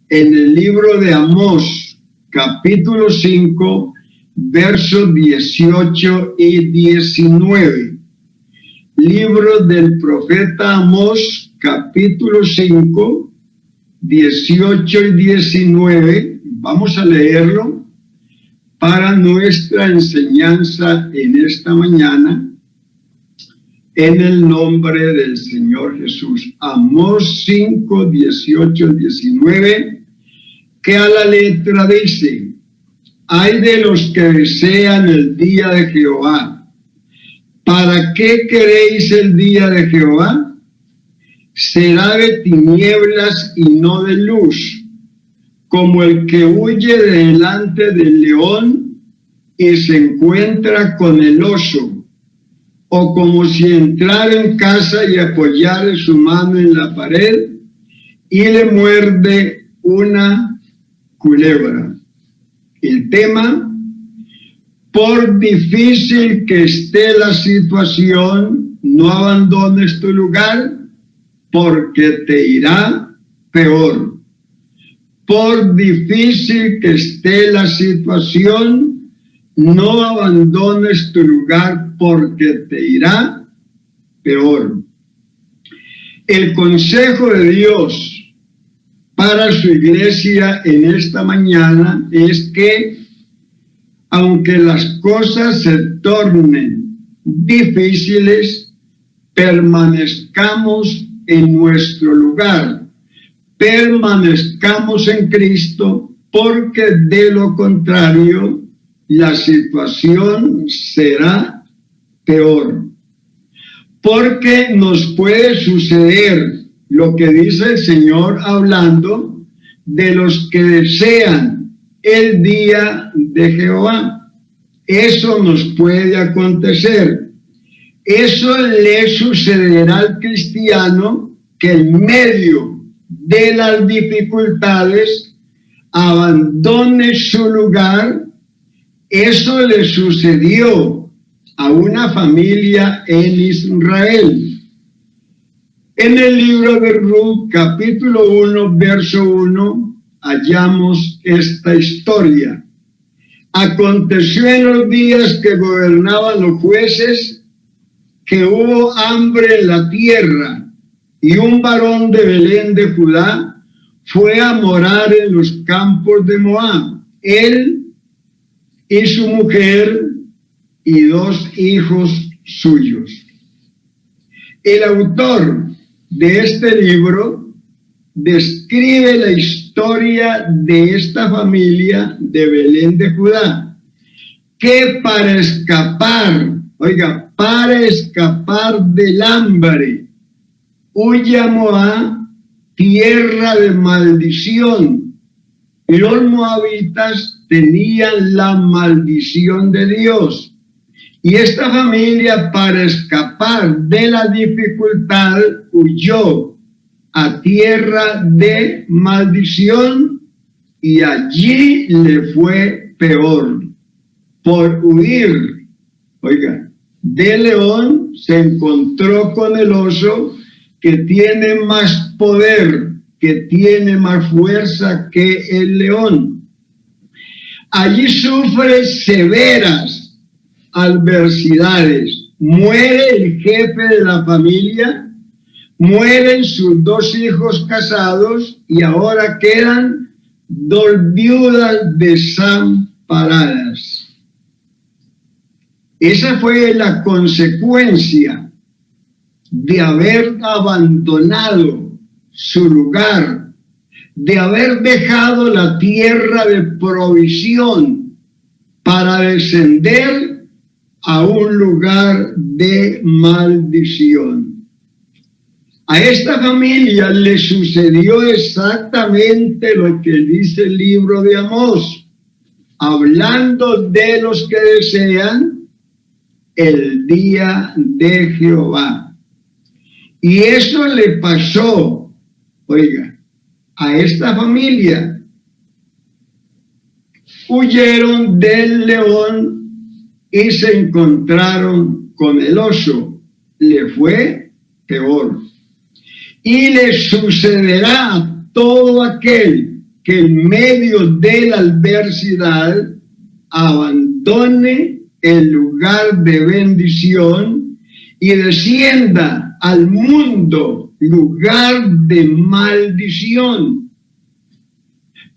en el libro de Amós, capítulo 5, versos 18 y 19. Libro del profeta Amós, capítulo 5, 18 y 19. Vamos a leerlo para nuestra enseñanza en esta mañana, en el nombre del Señor Jesús. Amós 5, 18 y 19, que a la letra dice: ay de los que desean el día de Jehová. ¿Para qué queréis el día de Jehová? Será de tinieblas y no de luz, como el que huye delante del león y se encuentra con el oso, o como si entrara en casa y apoyara su mano en la pared y le muerde una culebra. El tema: por difícil que esté la situación, no abandones tu lugar, porque te irá peor. Por difícil que esté la situación, no abandones tu lugar, porque te irá peor. El consejo de Dios para su iglesia en esta mañana es que, aunque las cosas se tornen difíciles, permanezcamos en nuestro lugar, permanezcamos en Cristo, porque de lo contrario la situación será peor. Porque nos puede suceder lo que dice el Señor hablando de los que desean el día de Jehová. Eso nos puede acontecer. Eso le sucederá al cristiano que en medio de las dificultades abandone su lugar. Eso le sucedió a una familia en Israel. En el libro de Ruth, capítulo 1, verso 1, hallamos esta historia. Aconteció en los días que gobernaban los jueces, que hubo hambre en la tierra, y un varón de Belén de Judá fue a morar en los campos de Moab. Él y su mujer y 2 hijos suyos. El autor de este libro describe la historia de esta familia de Belén de Judá, que para escapar del hambre, huye a Moab, tierra de maldición. Los moabitas tenían la maldición de Dios. Y esta familia, para escapar de la dificultad, huyó a tierra de maldición, y allí le fue peor. Por huir, del león, se encontró con el oso, que tiene más poder, que tiene más fuerza que el león. Allí sufre severas adversidades. Muere el jefe de la familia, mueren sus 2 hijos casados, y ahora quedan 2 viudas desamparadas. Esa fue la consecuencia de haber abandonado su lugar, de haber dejado la tierra de provisión para descender a un lugar de maldición. A esta familia le sucedió exactamente lo que dice el libro de Amós, hablando de los que desean el día de Jehová. Y eso le pasó, a esta familia. Huyeron del león y se encontraron con el oso. Le fue peor. Y le sucederá a todo aquel que en medio de la adversidad abandone el lugar de bendición y descienda al mundo, lugar de maldición.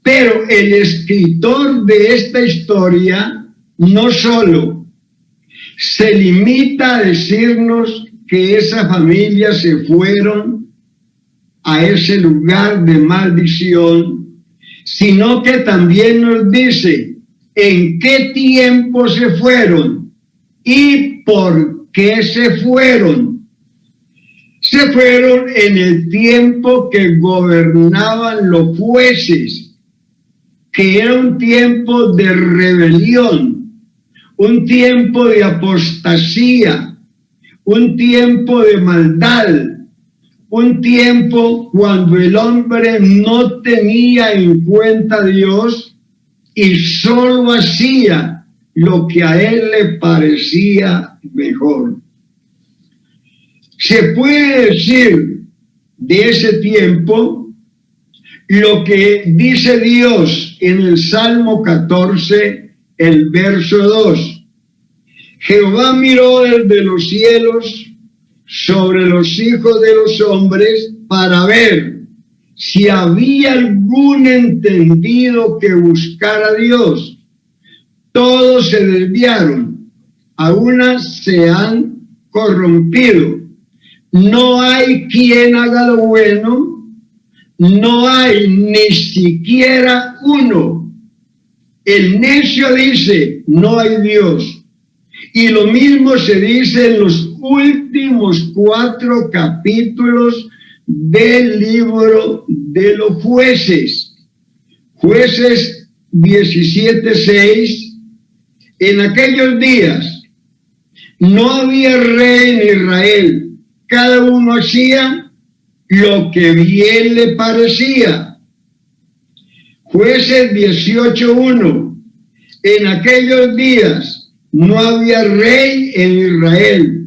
Pero el escritor de esta historia no solo se limita a decirnos que esa familia se fueron a ese lugar de maldición, sino que también nos dice en qué tiempo se fueron y por qué se fueron. Se fueron en el tiempo que gobernaban los jueces, que era un tiempo de rebelión, un tiempo de apostasía, un tiempo de maldad, un tiempo cuando el hombre no tenía en cuenta a Dios y solo hacía lo que a él le parecía mejor. Se puede decir de ese tiempo lo que dice Dios en el Salmo 14, el verso 2. Jehová miró desde los cielos sobre los hijos de los hombres para ver si había algún entendido que buscara a Dios. Todos se desviaron, a unas se han corrompido. No hay quien haga lo bueno, no hay ni siquiera uno. El necio dice, no hay Dios. Y lo mismo se dice en los últimos 4 capítulos del libro de los jueces. Jueces 17:6. En aquellos días no había rey en Israel. Cada uno hacía lo que bien le parecía. Jueces 18:1. En aquellos días no había rey en Israel.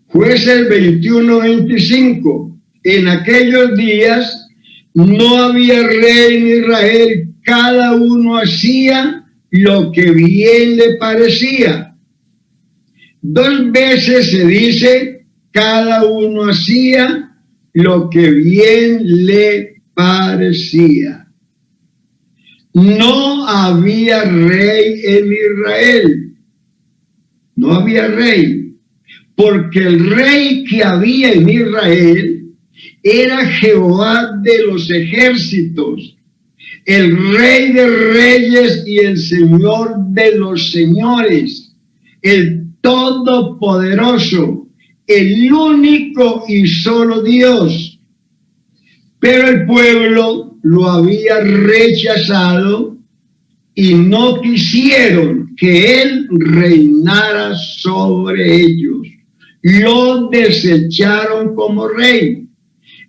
Jueces 21:25. En aquellos días no había rey en Israel. Cada uno hacía lo que bien le parecía. 2 veces se dice, cada uno hacía lo que bien le parecía. No había rey en Israel. No había rey, porque el rey que había en Israel era Jehová de los ejércitos, el rey de reyes y el señor de los señores, el todopoderoso, el único y solo Dios. Pero el pueblo lo había rechazado y no quisieron que él reinara sobre ellos. Lo desecharon como rey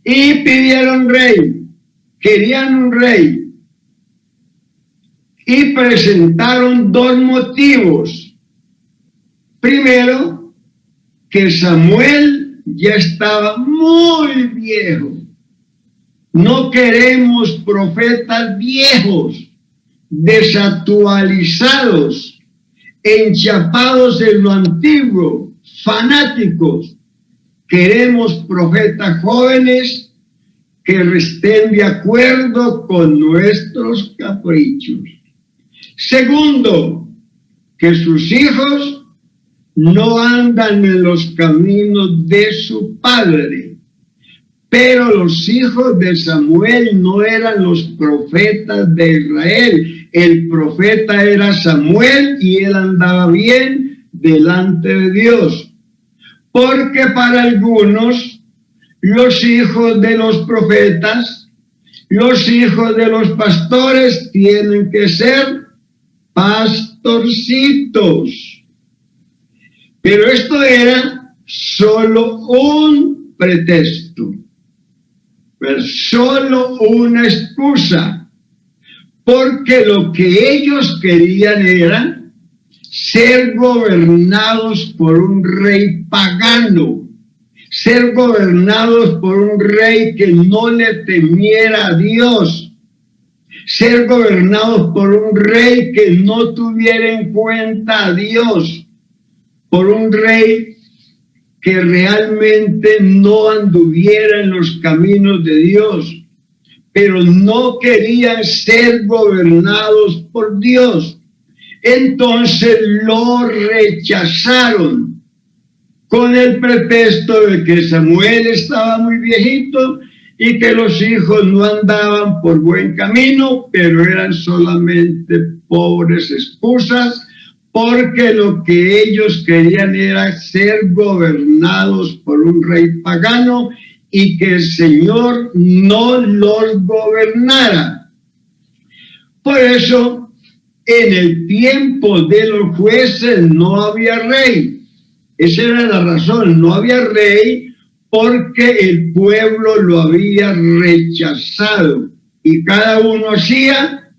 y pidieron rey, querían un rey, y presentaron 2 motivos. Primero, que Samuel ya estaba muy viejo. No queremos profetas viejos, desactualizados, enchapados en lo antiguo, fanáticos. Queremos profetas jóvenes que estén de acuerdo con nuestros caprichos. Segundo, que sus hijos no andan en los caminos de su padre. Pero los hijos de Samuel no eran los profetas de Israel. El profeta era Samuel y él andaba bien delante de Dios. Porque para algunos, los hijos de los profetas, los hijos de los pastores tienen que ser pastorcitos. Pero esto era solo un pretexto. Pero solo una excusa, porque lo que ellos querían era ser gobernados por un rey pagano, ser gobernados por un rey que no le temiera a Dios. ser gobernados por un rey que no tuviera en cuenta a Dios, por un rey que realmente no anduviera en los caminos de Dios, pero no querían ser gobernados por Dios. Entonces lo rechazaron con el pretexto de que Samuel estaba muy viejito y que los hijos no andaban por buen camino, pero eran solamente pobres excusas, porque lo que ellos querían era ser gobernados por un rey pagano y que el Señor no los gobernara. Por eso, en el tiempo de los jueces no había rey. Esa era la razón, no había rey porque el pueblo lo había rechazado y cada uno hacía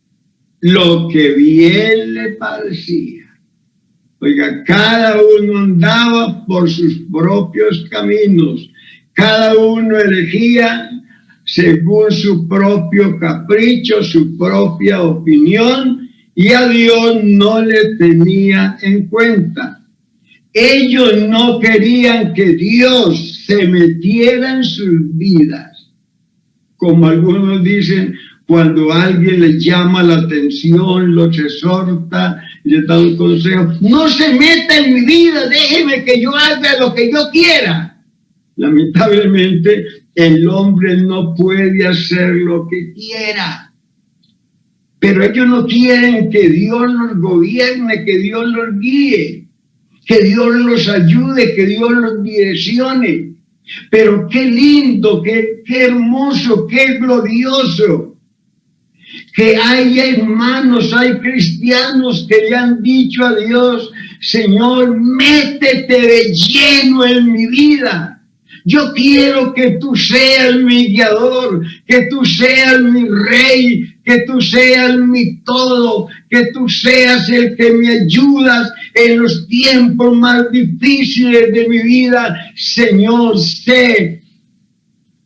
lo que bien le parecía. Oiga, cada uno andaba por sus propios caminos, cada uno elegía según su propio capricho, su propia opinión, y a Dios no le tenía en cuenta. Ellos no querían que Dios se metiera en sus vidas. Como algunos dicen, cuando alguien les llama la atención, los exhorta, les da un consejo, no se meta en mi vida, déjeme que yo haga lo que yo quiera. Lamentablemente, el hombre no puede hacer lo que quiera. Pero ellos no quieren que Dios los gobierne, que Dios los guíe, que Dios los ayude, que Dios los direccione. Pero qué lindo, qué hermoso, qué glorioso que hay hermanos, hay cristianos que le han dicho a Dios, Señor, métete de lleno en mi vida. Yo quiero que tú seas mi guiador, que tú seas mi rey, que tú seas mi todo, que tú seas el que me ayudas en los tiempos más difíciles de mi vida. Señor, sé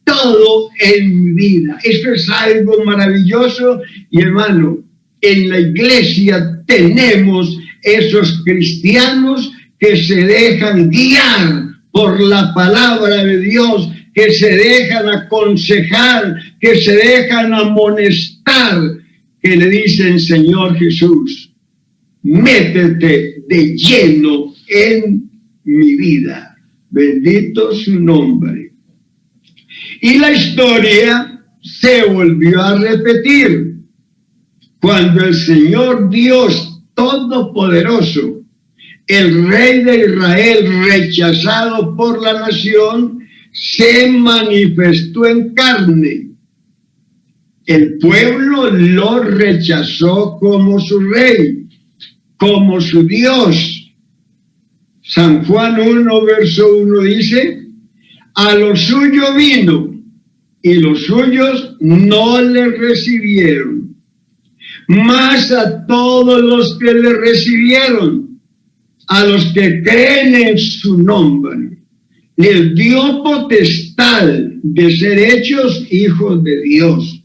todo en mi vida. Esto es algo maravilloso y, hermano, en la iglesia tenemos esos cristianos que se dejan guiar por la palabra de Dios, que se dejan aconsejar, que se dejan amonestar, que le dicen, Señor Jesús, métete de lleno en mi vida. Bendito su nombre. Y la historia se volvió a repetir cuando el Señor Dios Todopoderoso, el Rey de Israel, rechazado por la nación, se manifestó en carne. El pueblo lo rechazó como su rey, como su Dios. San Juan 1, verso 1 dice, a lo suyo vino y los suyos no le recibieron. Mas a todos los que le recibieron, a los que creen en su nombre, les dio potestad de ser hechos hijos de Dios,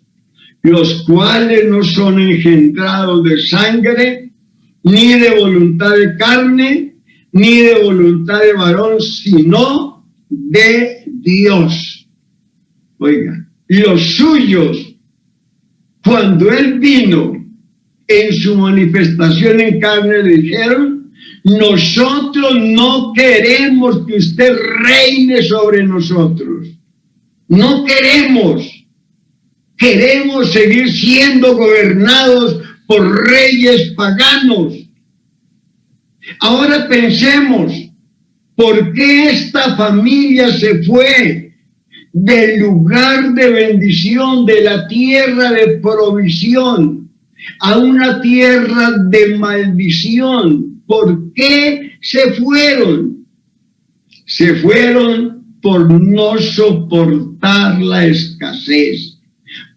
los cuales no son engendrados de sangre, ni de voluntad de carne, ni de voluntad de varón, sino de Dios. Oiga, los suyos, cuando él vino en su manifestación en carne, le dijeron, nosotros no queremos que usted reine sobre nosotros. No queremos. Queremos seguir siendo gobernados por reyes paganos. Ahora pensemos, ¿por qué esta familia se fue del lugar de bendición, de la tierra de provisión, a una tierra de maldición? ¿Por qué se fueron? Se fueron por no soportar la escasez,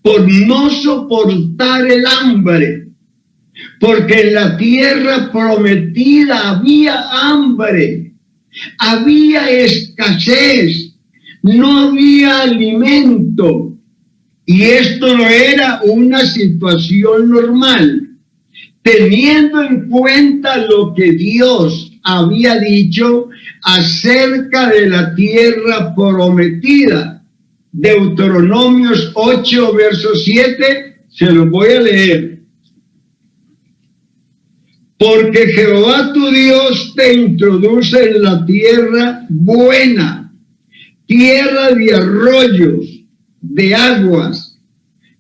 por no soportar el hambre, porque en la tierra prometida había hambre, había escasez, no había alimento. Y esto no era una situación normal, teniendo en cuenta lo que Dios había dicho acerca de la tierra prometida. Deuteronomios 8, verso 7, se los voy a leer. Porque Jehová tu Dios te introduce en la tierra buena, tierra de arroyos, de aguas,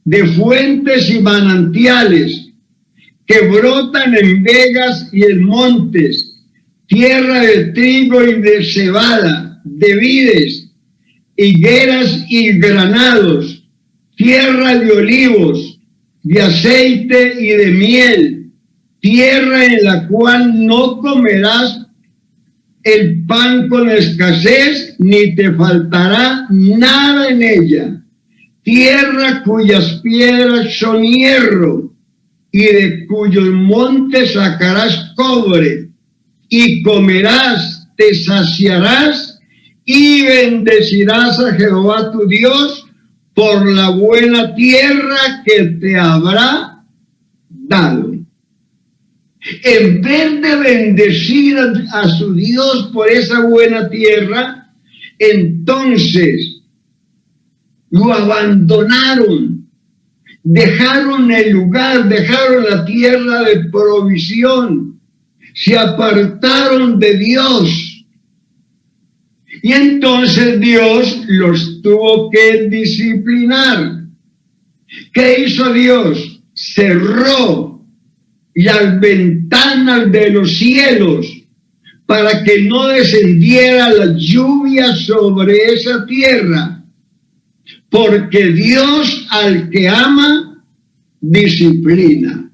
de fuentes y manantiales, que brotan en vegas y en montes, tierra de trigo y de cebada, de vides, higueras y granados, tierra de olivos, de aceite y de miel, tierra en la cual no comerás el pan con escasez, ni te faltará nada en ella, tierra cuyas piedras son hierro, y de cuyos montes sacarás cobre, y comerás, te saciarás, y bendecirás a Jehová tu Dios por la buena tierra que te habrá dado. En vez de bendecir a su Dios por esa buena tierra, entonces lo abandonaron, dejaron el lugar, dejaron la tierra de provisión, se apartaron de Dios. Y entonces Dios los tuvo que disciplinar. ¿Qué hizo Dios? Cerró las ventanas de los cielos para que no descendiera la lluvia sobre esa tierra. Porque Dios al que ama, disciplina.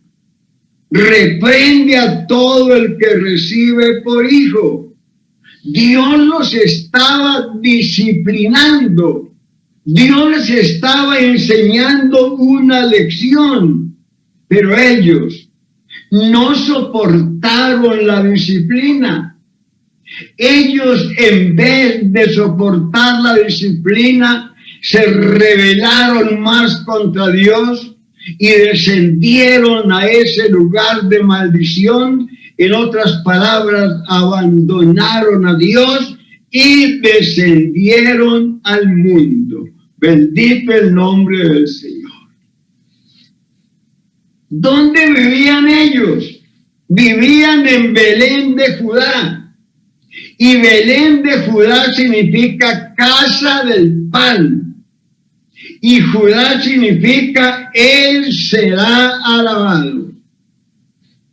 Reprende a todo el que recibe por hijo. Dios los estaba disciplinando. Dios les estaba enseñando una lección. Pero ellos no soportaron la disciplina. Ellos, en vez de soportar la disciplina, se rebelaron más contra Dios y descendieron a ese lugar de maldición. En otras palabras, abandonaron a Dios y descendieron al mundo. Bendito el nombre del Señor. ¿Dónde vivían ellos? Vivían en Belén de Judá. Y Belén de Judá significa casa del pan. Y Judá significa Él será alabado.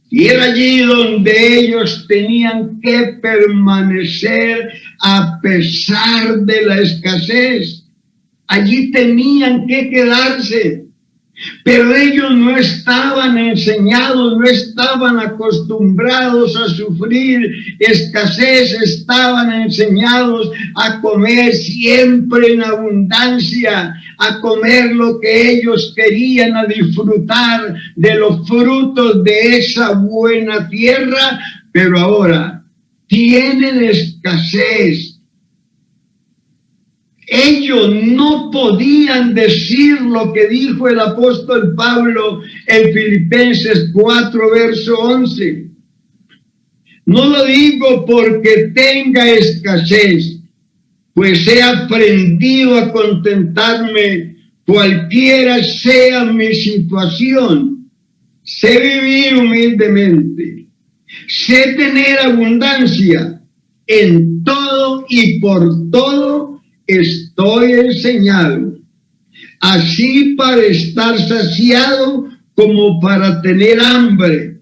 Y era allí donde ellos tenían que permanecer a pesar de la escasez. Allí tenían que quedarse. Pero ellos no estaban enseñados, no estaban acostumbrados a sufrir escasez, estaban enseñados a comer siempre en abundancia, a comer lo que ellos querían, a disfrutar de los frutos de esa buena tierra, pero ahora tienen escasez. Ellos no podían decir lo que dijo el apóstol Pablo en Filipenses 4, verso 11. No lo digo porque tenga escasez, pues he aprendido a contentarme cualquiera sea mi situación. Sé vivir humildemente, sé tener abundancia en todo y por todo. Estoy enseñado, así para estar saciado como para tener hambre,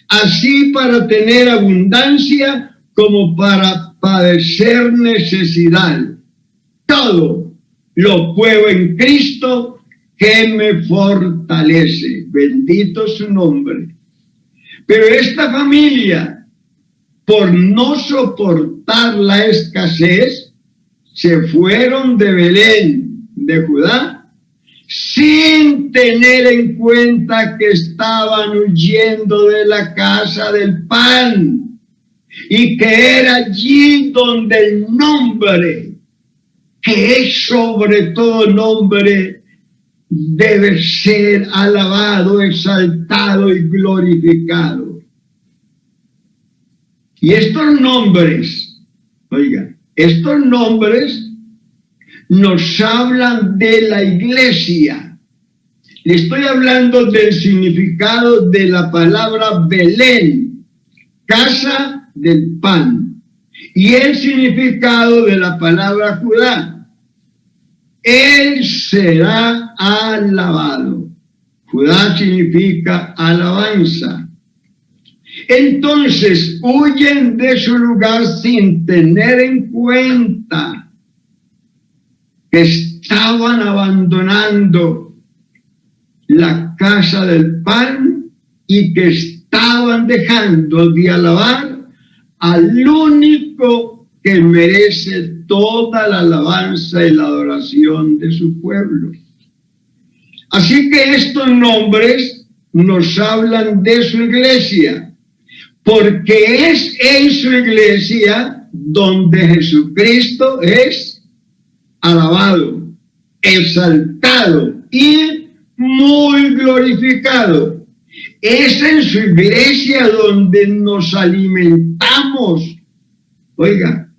así para tener abundancia como para padecer necesidad. Todo lo puedo en Cristo que me fortalece. Bendito su nombre. Pero esta familia, por no soportar la escasez, se fueron de Belén, de Judá, sin tener en cuenta que estaban huyendo de la casa del pan y que era allí donde el nombre, que es sobre todo nombre, debe ser alabado, exaltado y glorificado. Y estos nombres, oiga, estos nombres nos hablan de la iglesia. Le estoy hablando del significado de la palabra Belén, casa del pan, y el significado de la palabra Judá. Él será alabado. Judá significa alabanza. Entonces huyen de su lugar sin tener en cuenta que estaban abandonando la casa del pan y que estaban dejando de alabar al único que merece toda la alabanza y la adoración de su pueblo. Así que estos nombres nos hablan de su iglesia, porque es en su iglesia donde Jesucristo es alabado, exaltado y muy glorificado. Es en su iglesia donde nos alimentamos, oiga,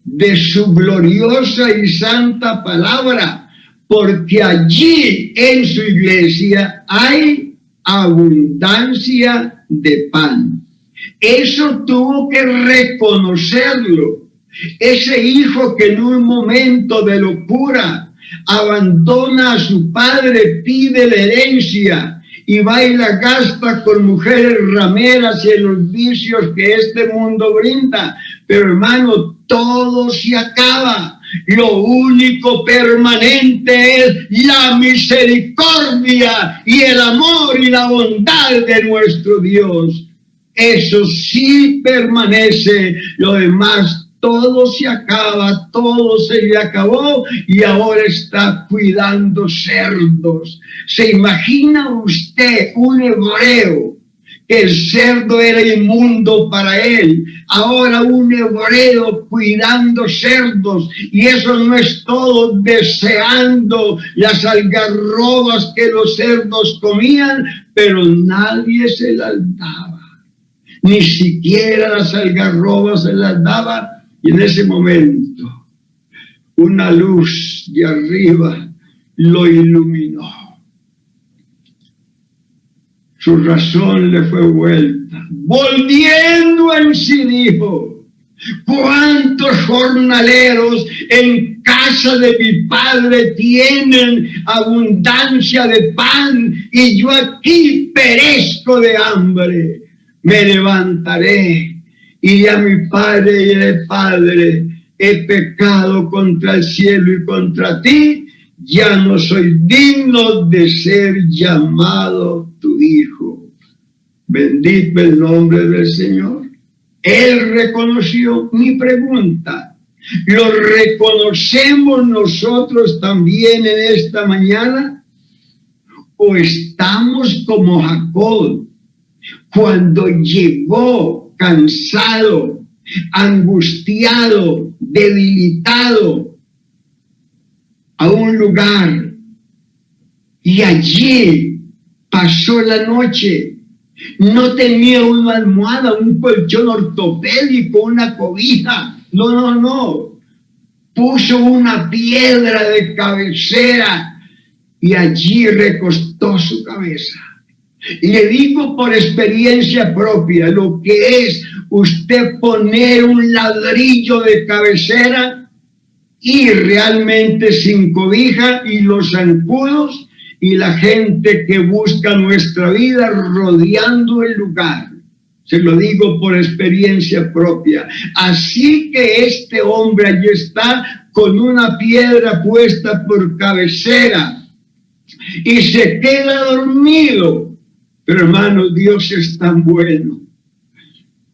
de su gloriosa y santa palabra, porque allí en su iglesia hay abundancia de pan. Eso tuvo que reconocerlo. Ese hijo que en un momento de locura abandona a su padre, pide la herencia y va y la gasta con mujeres rameras y en los vicios que este mundo brinda. Pero hermano, todo se acaba. Lo único permanente es la misericordia y el amor y la bondad de nuestro Dios. Eso sí permanece. Lo demás, todo se acaba, todo se le acabó y ahora está cuidando cerdos. ¿Se imagina usted un hebreo que el cerdo era inmundo para él? Ahora un hebreo cuidando cerdos, y eso no es todo, deseando las algarrobas que los cerdos comían, pero nadie se las daba, ni siquiera las algarrobas se las daba. Y en ese momento una luz de arriba lo iluminó. Su razón le fue vuelta. Volviendo en sí dijo: ¿cuántos jornaleros en casa de mi padre tienen abundancia de pan y yo aquí perezco de hambre? Me levantaré, iré a mi padre y diré: Padre, he pecado contra el cielo y contra ti, ya no soy digno de ser llamado tu hijo. Bendito el nombre del Señor. Él reconoció mi pregunta. ¿Lo reconocemos nosotros también en esta mañana? ¿O estamos como Jacob, cuando llegó cansado, angustiado, debilitado a un lugar y allí pasó la noche? No tenía una almohada, un colchón ortopédico, una cobija. No. Puso una piedra de cabecera y allí recostó su cabeza. Y le digo por experiencia propia lo que es usted poner un ladrillo de cabecera y realmente sin cobija y los zancudos y la gente que busca nuestra vida rodeando el lugar. Se lo digo por experiencia propia. Así que este hombre allí está con una piedra puesta por cabecera y se queda dormido. Pero hermano, Dios es tan bueno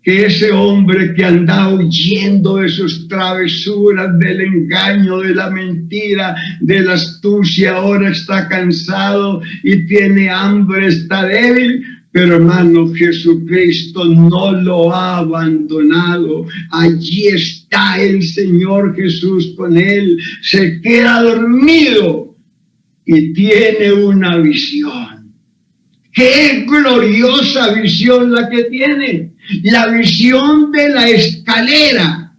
que ese hombre que anda huyendo de sus travesuras, del engaño, de la mentira, de la astucia, ahora está cansado y tiene hambre, está débil. Pero hermano, Jesucristo no lo ha abandonado. Allí está el Señor Jesús con él. Se queda dormido y tiene una visión. ¡Qué gloriosa visión la que tiene! La visión de la escalera.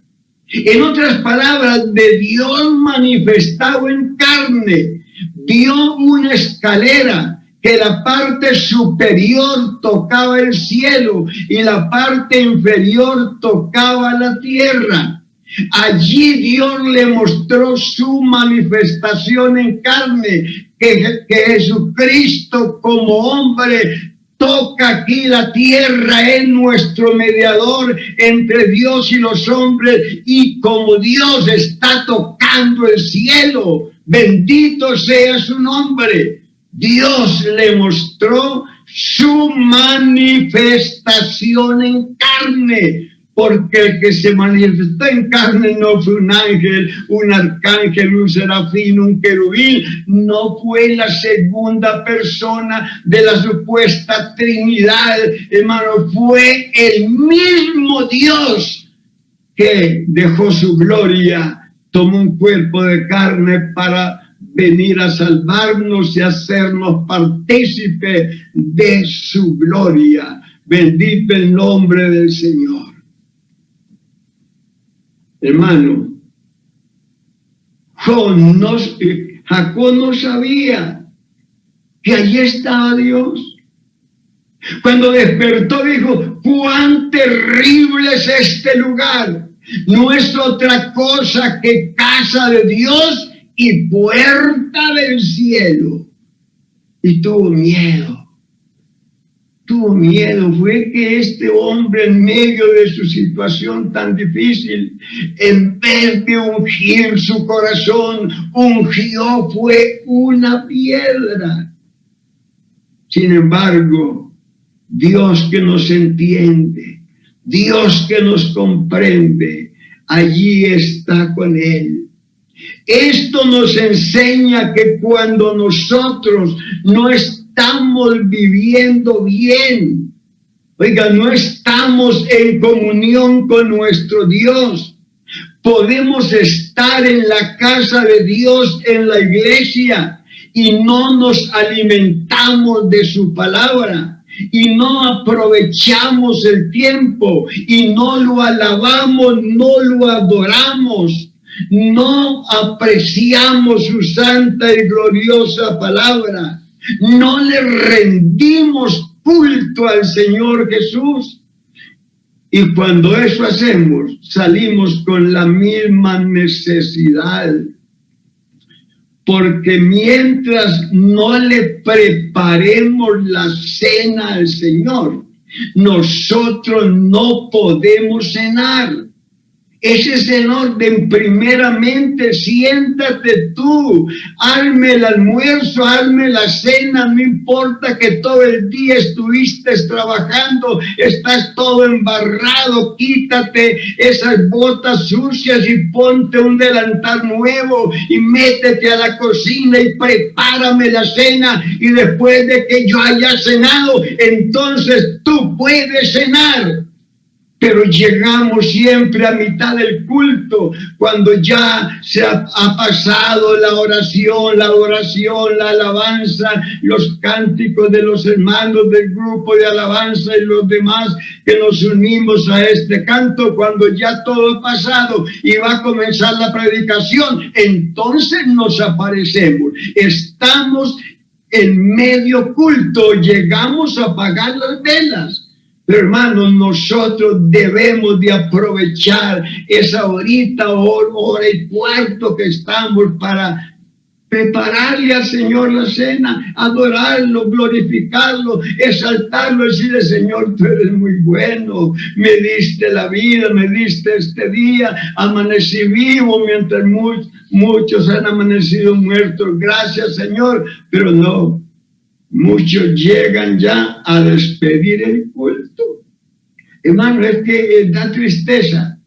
En otras palabras, de Dios manifestado en carne. Vio una escalera que la parte superior tocaba el cielo y la parte inferior tocaba la tierra. Allí Dios le mostró su manifestación en carne, que Jesucristo como hombre toca aquí la tierra, es nuestro mediador entre Dios y los hombres, y como Dios está tocando el cielo, bendito sea su nombre. Dios le mostró su manifestación en carne, porque el que se manifestó en carne no fue un ángel, un arcángel, un serafín, un querubín, no fue la segunda persona de la supuesta Trinidad, hermano, fue el mismo Dios que dejó su gloria, tomó un cuerpo de carne para venir a salvarnos y hacernos partícipe de su gloria. Bendito el nombre del Señor. Hermano, Jacob no sabía que allí estaba Dios. Cuando despertó dijo, cuán terrible es este lugar. No es otra cosa que casa de Dios y puerta del cielo. Y tuvo miedo. Fue que este hombre, en medio de su situación tan difícil, en vez de ungir su corazón, ungió fue una piedra. Sin embargo, Dios que nos entiende, Dios que nos comprende, allí está con él. Esto nos enseña que cuando nosotros no estamos viviendo bien, oiga, no estamos en comunión con nuestro Dios, podemos estar en la casa de Dios, en la iglesia, y no nos alimentamos de su palabra, y no aprovechamos el tiempo, y no lo alabamos, no lo adoramos, no apreciamos su santa y gloriosa palabra, no le rendimos culto al Señor Jesús. Y cuando eso hacemos, salimos con la misma necesidad. Porque mientras no le preparemos la cena al Señor, nosotros no podemos cenar. Ese es el orden. Primeramente, siéntate tú, hazme el almuerzo, hazme la cena, no importa que todo el día estuviste trabajando, estás todo embarrado, quítate esas botas sucias y ponte un delantal nuevo y métete a la cocina y prepárame la cena, y después de que yo haya cenado, entonces tú puedes cenar. Pero llegamos siempre a mitad del culto, cuando ya se ha pasado la oración, la adoración, la alabanza, los cánticos de los hermanos del grupo de alabanza y los demás que nos unimos a este canto. Cuando ya todo ha pasado y va a comenzar la predicación, entonces nos aparecemos. Estamos en medio culto, llegamos a apagar las velas. Pero hermanos, nosotros debemos de aprovechar esa horita, hora y cuarto que estamos para prepararle al Señor la cena, adorarlo, glorificarlo, exaltarlo, decirle: Señor, tú eres muy bueno, me diste la vida, me diste este día, amanecí vivo mientras muchos han amanecido muertos. Gracias, Señor. Pero no, muchos llegan ya a despedir el culto. Hermano, es que da tristeza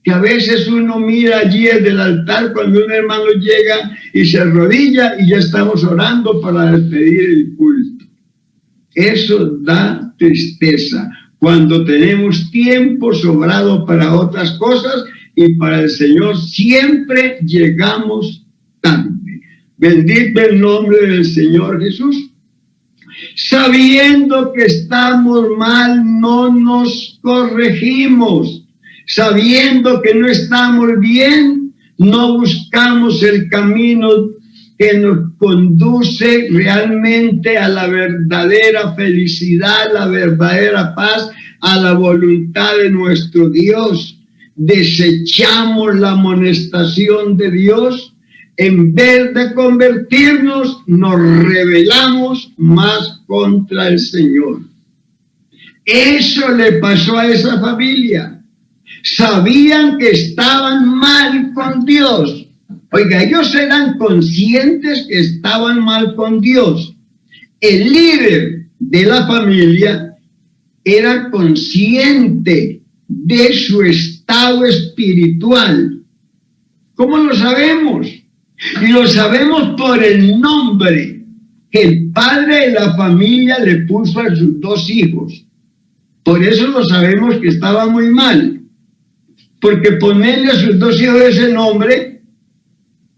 que a veces uno mira allí desde el altar cuando un hermano llega y se arrodilla y ya estamos orando para despedir el culto. Eso da tristeza cuando tenemos tiempo sobrado para otras cosas, y para el Señor siempre llegamos tarde. Bendito el nombre del Señor Jesús. Sabiendo que estamos mal, no nos corregimos. Sabiendo que no estamos bien, no buscamos el camino que nos conduce realmente a la verdadera felicidad, la verdadera paz, a la voluntad de nuestro Dios. Desechamos la amonestación de Dios. En vez de convertirnos, nos rebelamos más contra el Señor. Eso le pasó a esa familia. Sabían que estaban mal con Dios. Oiga, ellos eran conscientes que estaban mal con Dios. El líder de la familia era consciente de su estado espiritual. ¿Cómo lo sabemos? Y lo sabemos por el nombre que el padre de la familia le puso a sus dos hijos. Por eso lo sabemos que estaba muy mal. Porque ponerle a sus dos hijos ese nombre,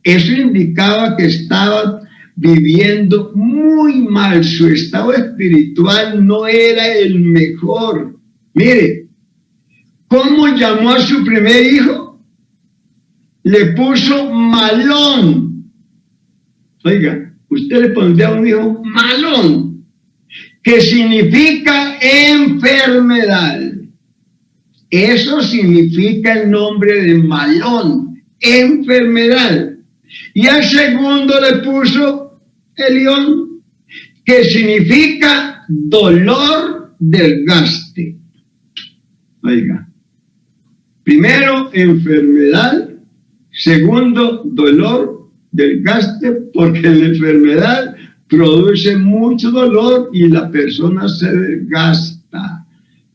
eso indicaba que estaba viviendo muy mal. Su estado espiritual no era el mejor. Mire, ¿cómo llamó a su primer hijo? Le puso Malón. Oiga, usted le pondría a un hijo Malón, que significa enfermedad. Eso significa el nombre de Malón, enfermedad. Y al segundo le puso Elión, que significa dolor del gaste. Oiga, primero enfermedad, segundo, dolor del gaste, porque la enfermedad produce mucho dolor y la persona se desgasta,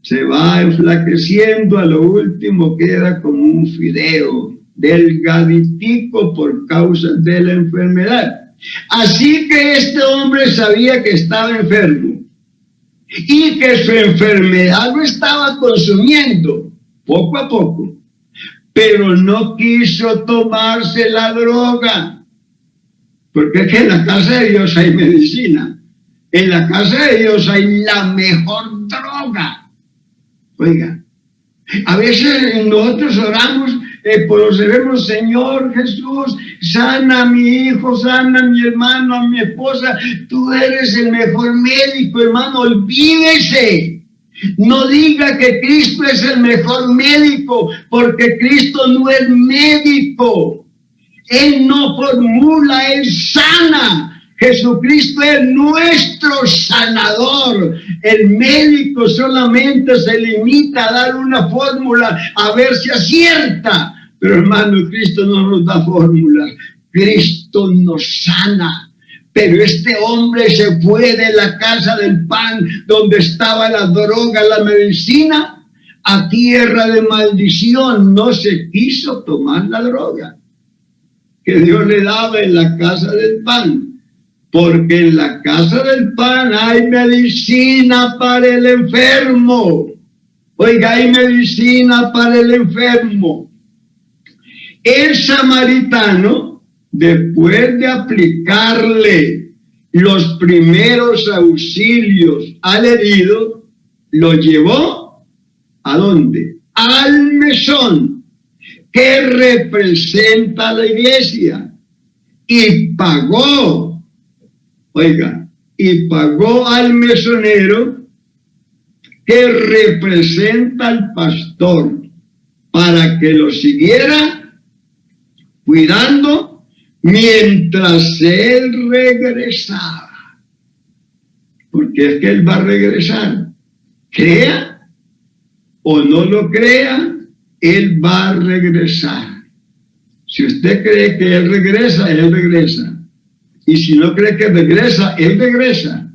se va enflaqueciendo, a lo último queda como un fideo, delgaditico por causa de la enfermedad. Así que este hombre sabía que estaba enfermo y que su enfermedad lo estaba consumiendo poco a poco. Pero no quiso tomarse la droga, porque es que en la casa de Dios hay medicina, en la casa de Dios hay la mejor droga. Oiga, a veces nosotros oramos por los enfermos: Señor Jesús, sana a mi hijo, sana a mi hermano, a mi esposa, tú eres el mejor médico, hermano. Olvídese. No diga que Cristo es el mejor médico, porque Cristo no es médico. Él no formula, Él sana. Jesucristo es nuestro sanador. El médico solamente se limita a dar una fórmula a ver si acierta. Pero hermano, Cristo no nos da fórmulas. Cristo nos sana. Pero este hombre se fue de la casa del pan, donde estaba la droga, la medicina, a tierra de maldición. No se quiso tomar la droga que Dios le daba en la casa del pan, porque en la casa del pan hay medicina para el enfermo. Oiga, hay medicina para el enfermo. El samaritano, después de aplicarle los primeros auxilios al herido, lo llevó ¿a dónde? Al mesón, que representa a la iglesia, y pagó, oiga, y pagó al mesonero, que representa al pastor, para que lo siguiera cuidando mientras él regresaba. Porque es que él va a regresar. Crea o no lo crea, él va a regresar. Si usted cree que él regresa, él regresa. Y si no cree que regresa, él regresa.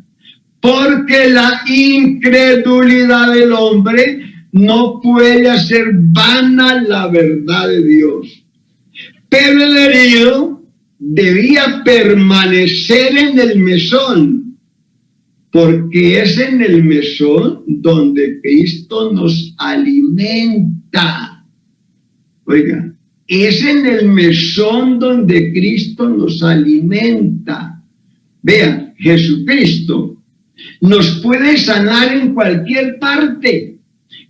Porque la incredulidad del hombre no puede hacer vana la verdad de Dios. Pero el herido debía permanecer en el mesón, porque es en el mesón donde Cristo nos alimenta. Oiga, Es en el mesón donde Cristo nos alimenta. Vean, Jesucristo nos puede sanar en cualquier parte,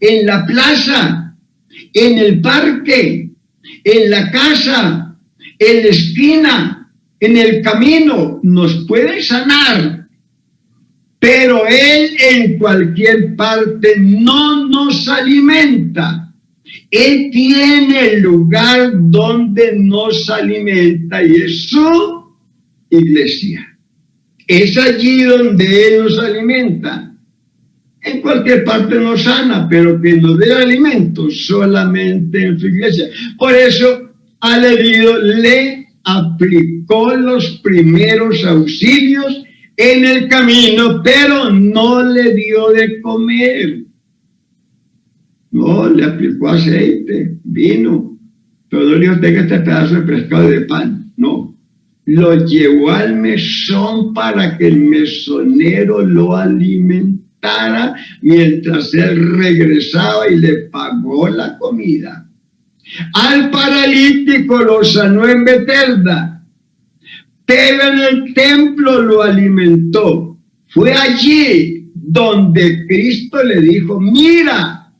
en la plaza, en el parque, en la casa, en la esquina, en el camino, nos puede sanar. Pero Él en cualquier parte no nos alimenta. Él tiene el lugar donde nos alimenta y es su iglesia. Es allí donde Él nos alimenta. En cualquier parte nos sana, pero que nos dé alimento solamente en su iglesia. Por eso al herido le aplicó los primeros auxilios en el camino, pero no le dio de comer. No, le aplicó aceite, vino, pero no le dijo, tenga este pedazo de pescado y de pan. No, lo llevó al mesón para que el mesonero lo alimentara mientras él regresaba y le pagó la comida. Al paralítico lo sanó en Betesda, pero en el templo lo alimentó. Fue allí donde Cristo le dijo, mira,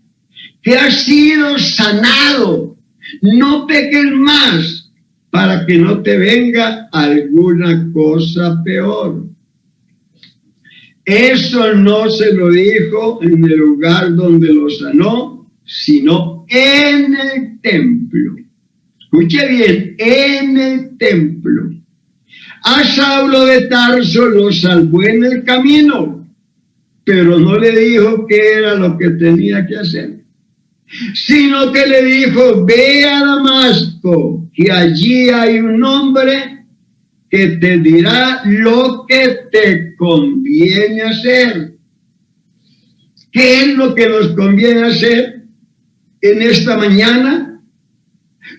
que has sido sanado, no peques más, para que no te venga alguna cosa peor. Eso no se lo dijo en el lugar donde lo sanó, sino en el templo. Escuche bien, en el templo. A Saulo de Tarso lo salvó en el camino, pero no le dijo qué era lo que tenía que hacer, sino que le dijo, ve a Damasco, que allí hay un hombre que te dirá lo que te conviene hacer. ¿Qué es lo que nos conviene hacer en esta mañana?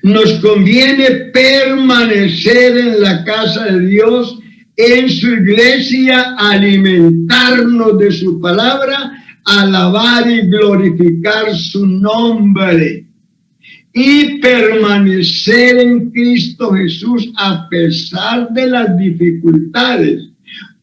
Nos conviene permanecer en la casa de Dios, en su iglesia, alimentarnos de su palabra, alabar y glorificar su nombre y permanecer en Cristo Jesús a pesar de las dificultades,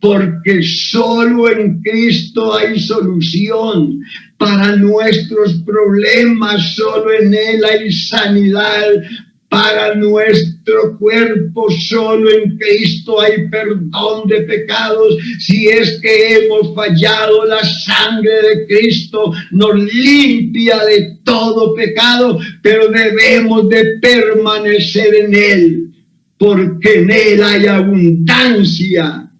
porque solo en Cristo hay solución para nuestros problemas, solo en Él hay sanidad para nuestro cuerpo, solo en Cristo hay perdón de pecados. Si es que hemos fallado, la sangre de Cristo nos limpia de todo pecado, pero debemos de permanecer en Él, porque en Él hay abundancia.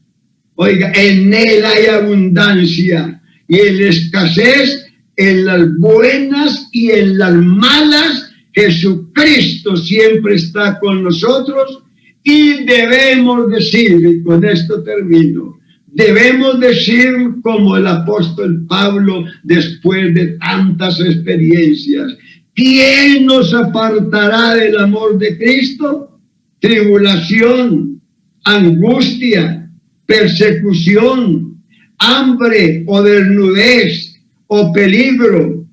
Oiga, en Él hay abundancia y en la escasez, en las buenas y en las malas, Jesucristo siempre está con nosotros y debemos decir, y con esto termino, debemos decir como el apóstol Pablo después de tantas experiencias, ¿quién nos apartará del amor de Cristo? Tribulación, angustia, persecución, hambre o desnudez o peligro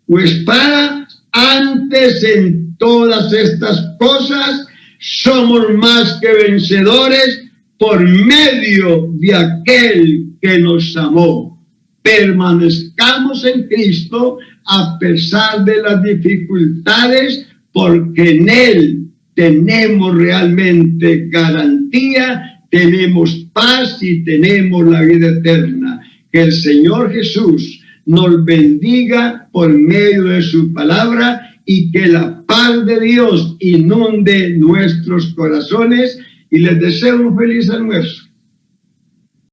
o espada. Antes en todas estas cosas somos más que vencedores por medio de aquel que nos amó. Permanezcamos en Cristo a pesar de las dificultades, porque en Él tenemos realmente garantía, tenemos paz y tenemos la vida eterna. Que el Señor Jesús nos bendiga por medio de su palabra y que la paz de Dios inunde nuestros corazones, y les deseo un feliz almuerzo.